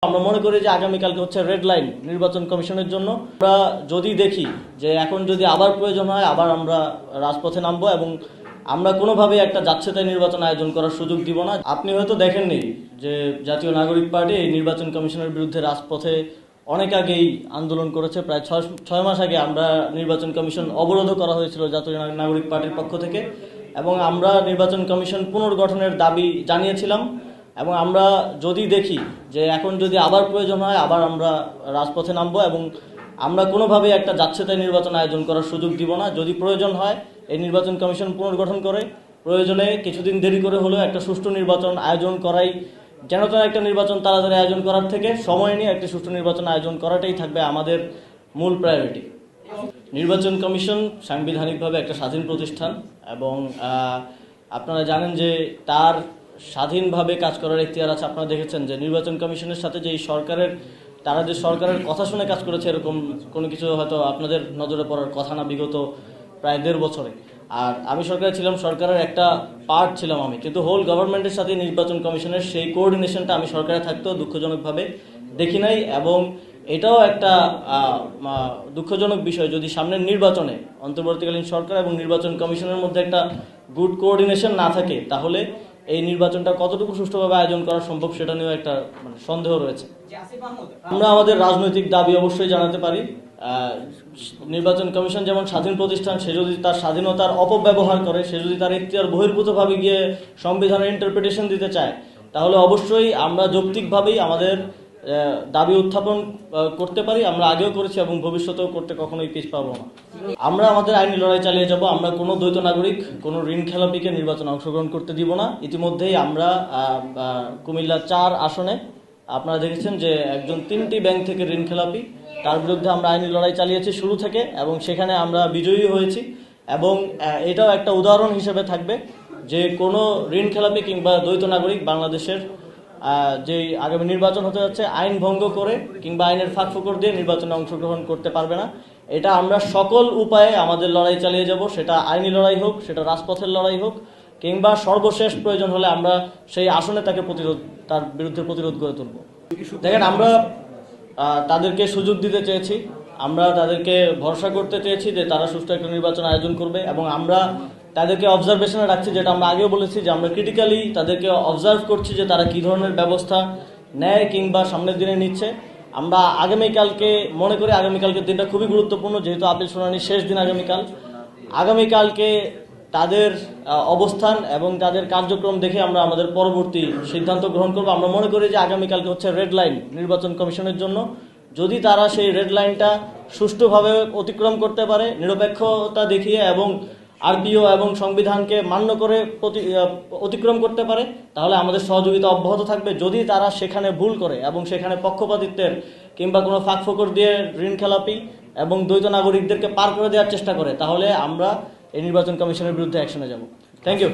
আমরা মনে করি যে আগামীকালকে হচ্ছে রেড লাইন নির্বাচন কমিশনের জন্য। আমরা যদি দেখি যে এখন যদি আবার প্রয়োজন হয় আবার আমরা রাজপথে নামবো এবং আমরা কোনোভাবেই একটা যাচ্ছেতাই নির্বাচন আয়োজন করার সুযোগ দিব না। আপনি হয়তো দেখেননি যে জাতীয় নাগরিক পার্টি এই নির্বাচন কমিশনের বিরুদ্ধে রাজপথে অনেক আগেই আন্দোলন করেছে। প্রায় ছয় মাস আগে আমরা নির্বাচন কমিশন অবরোধ করা হয়েছিল জাতীয় নাগরিক পার্টির পক্ষ থেকে, এবং আমরা নির্বাচন কমিশন পুনর্গঠনের দাবি জানিয়েছিলাম। এবং আমরা যদি দেখি যে এখন যদি আবার প্রয়োজন হয় আবার আমরা রাজপথে নামবো এবং আমরা কোনোভাবেই একটা যাচ্ছেতাই নির্বাচন আয়োজন করার সুযোগ দিব না। যদি প্রয়োজন হয় এই নির্বাচন কমিশন পুনর্গঠন করে প্রয়োজনে কিছুদিন দেরি করে হলেও একটা সুষ্ঠু নির্বাচন আয়োজন করাই, যেন তেন একটা নির্বাচন তাড়াতাড়ি আয়োজন করার থেকে সময় নিয়ে একটা সুষ্ঠু নির্বাচন আয়োজন করাটাই থাকবে আমাদের মূল প্রায়োরিটি। নির্বাচন কমিশন সাংবিধানিকভাবে একটা স্বাধীন প্রতিষ্ঠান এবং আপনারা জানেন যে তার স্বাধীনভাবে কাজ করার এখতিয়ার আছে। আপনারা দেখেছেন যে নির্বাচন কমিশনের সাথে যে তারা যে সরকারের কথা শুনে কাজ করেছে এরকম কোনো কিছু হয়তো আপনাদের নজরে পড়ার কথা না বিগত প্রায় 1.5 বছরে। আর আমি সরকারে ছিলাম, সরকারের একটা পার্ট ছিলাম আমি, কিন্তু হোল গভর্নমেন্টের সাথে নির্বাচন কমিশনের সেই কোঅর্ডিনেশনটা আমি সরকারে থাকতেও দুঃখজনকভাবে দেখি নাই। এবং এটাও একটা দুঃখজনক বিষয় যদি সামনের নির্বাচনে অন্তর্বর্তীকালীন সরকার এবং নির্বাচন কমিশনের মধ্যে একটা গুড কোঅর্ডিনেশন না থাকে, তাহলে এই নির্বাচনটা কতটুকু সুষ্ঠুভাবে আয়োজন করা সম্ভব সেটা নিয়েও একটা সন্দেহ রয়েছে। আমরা আমাদের রাজনৈতিক দাবি অবশ্যই জানাতে পারি। নির্বাচন কমিশন যেমন স্বাধীন প্রতিষ্ঠান, সে যদি তার স্বাধীনতার অপব্যবহার করে, সে যদি তার এখতিয়ার বহির্ভূতভাবে গিয়ে সংবিধানের ইন্টারপ্রিটেশন দিতে চায়, তাহলে অবশ্যই আমরা যৌক্তিকভাবেই আমাদের দাবি উত্থাপন করতে পারি। আমরা আগেও করেছি এবং ভবিষ্যতেও করতে কখনোই পিছ পাবো না। আমরা আমাদের আইনি লড়াই চালিয়ে যাব। আমরা কোনো দ্বৈত নাগরিক, কোনো ঋণ খেলাপিকে নির্বাচনে অংশগ্রহণ করতে দিব না। ইতিমধ্যেই আমরা কুমিল্লা 4 আসনে আপনারা দেখেছেন যে একজন 3টি ব্যাংক থেকে ঋণ খেলাপি, তার বিরুদ্ধে আমরা আইনি লড়াই চালিয়েছি শুরু থেকে এবং সেখানে আমরা বিজয়ী হয়েছি। এবং এটাও একটা উদাহরণ হিসেবে থাকবে যে কোনো ঋণ খেলাপি কিংবা দ্বৈত নাগরিক বাংলাদেশের যে আগামী নির্বাচন হতে যাচ্ছে আইন ভঙ্গ করে কিংবা আইনের ফাঁকফোকর দিয়ে নির্বাচনে অংশগ্রহণ করতে পারবে না। এটা আমরা সকল উপায়ে আমাদের লড়াই চালিয়ে যাব, সেটা আইনি লড়াই হোক, সেটা রাজপথের লড়াই হোক, কিংবা সর্বশেষ প্রয়োজন হলে আমরা সেই আসনে তার বিরুদ্ধে প্রতিরোধ গড়ে তুলব। দেখেন, আমরা তাদেরকে সুযোগ দিতে চেয়েছি, আমরা তাদেরকে ভরসা করতে চেয়েছি যে তারা সুষ্ঠু একটা নির্বাচন আয়োজন করবে এবং আমরা তাদেরকে অবজারভেশনে রাখছি, যেটা আমরা আগেও বলেছি যে আমরা ক্রিটিক্যালি তাদেরকে অবজার্ভ করছি যে তারা কী ধরনের ব্যবস্থা নেয় কিংবা সামনের দিনে নিচ্ছে। আমরা আগামীকালকে মনে করি আগামীকালকের দিনটা খুবই গুরুত্বপূর্ণ, যেহেতু আপিল শুনানির শেষ দিন আগামীকালকে তাদের অবস্থান এবং তাদের কার্যক্রম দেখে আমরা আমাদের পরবর্তী সিদ্ধান্ত গ্রহণ করব। আমরা মনে করি যে আগামীকালকে হচ্ছে রেড লাইন নির্বাচন কমিশনের জন্য। যদি তারা সেই রেড লাইনটা সুষ্ঠুভাবে অতিক্রম করতে পারে, নিরপেক্ষতা দেখিয়ে এবং আরপিও এবং সংবিধানকে মান্য করে অতিক্রম করতে পারে, তাহলে আমাদের সহযোগিতা অব্যাহত থাকবে। যদি তারা সেখানে ভুল করে এবং সেখানে পক্ষপাতিত্বের কিংবা কোনো ফাঁকফোকর দিয়ে ঋণ খেলাপি এবং দ্বৈত নাগরিকদেরকে পার করে দেওয়ার চেষ্টা করে, তাহলে আমরা এই নির্বাচন কমিশনের বিরুদ্ধে অ্যাকশনে যাব। Thank you.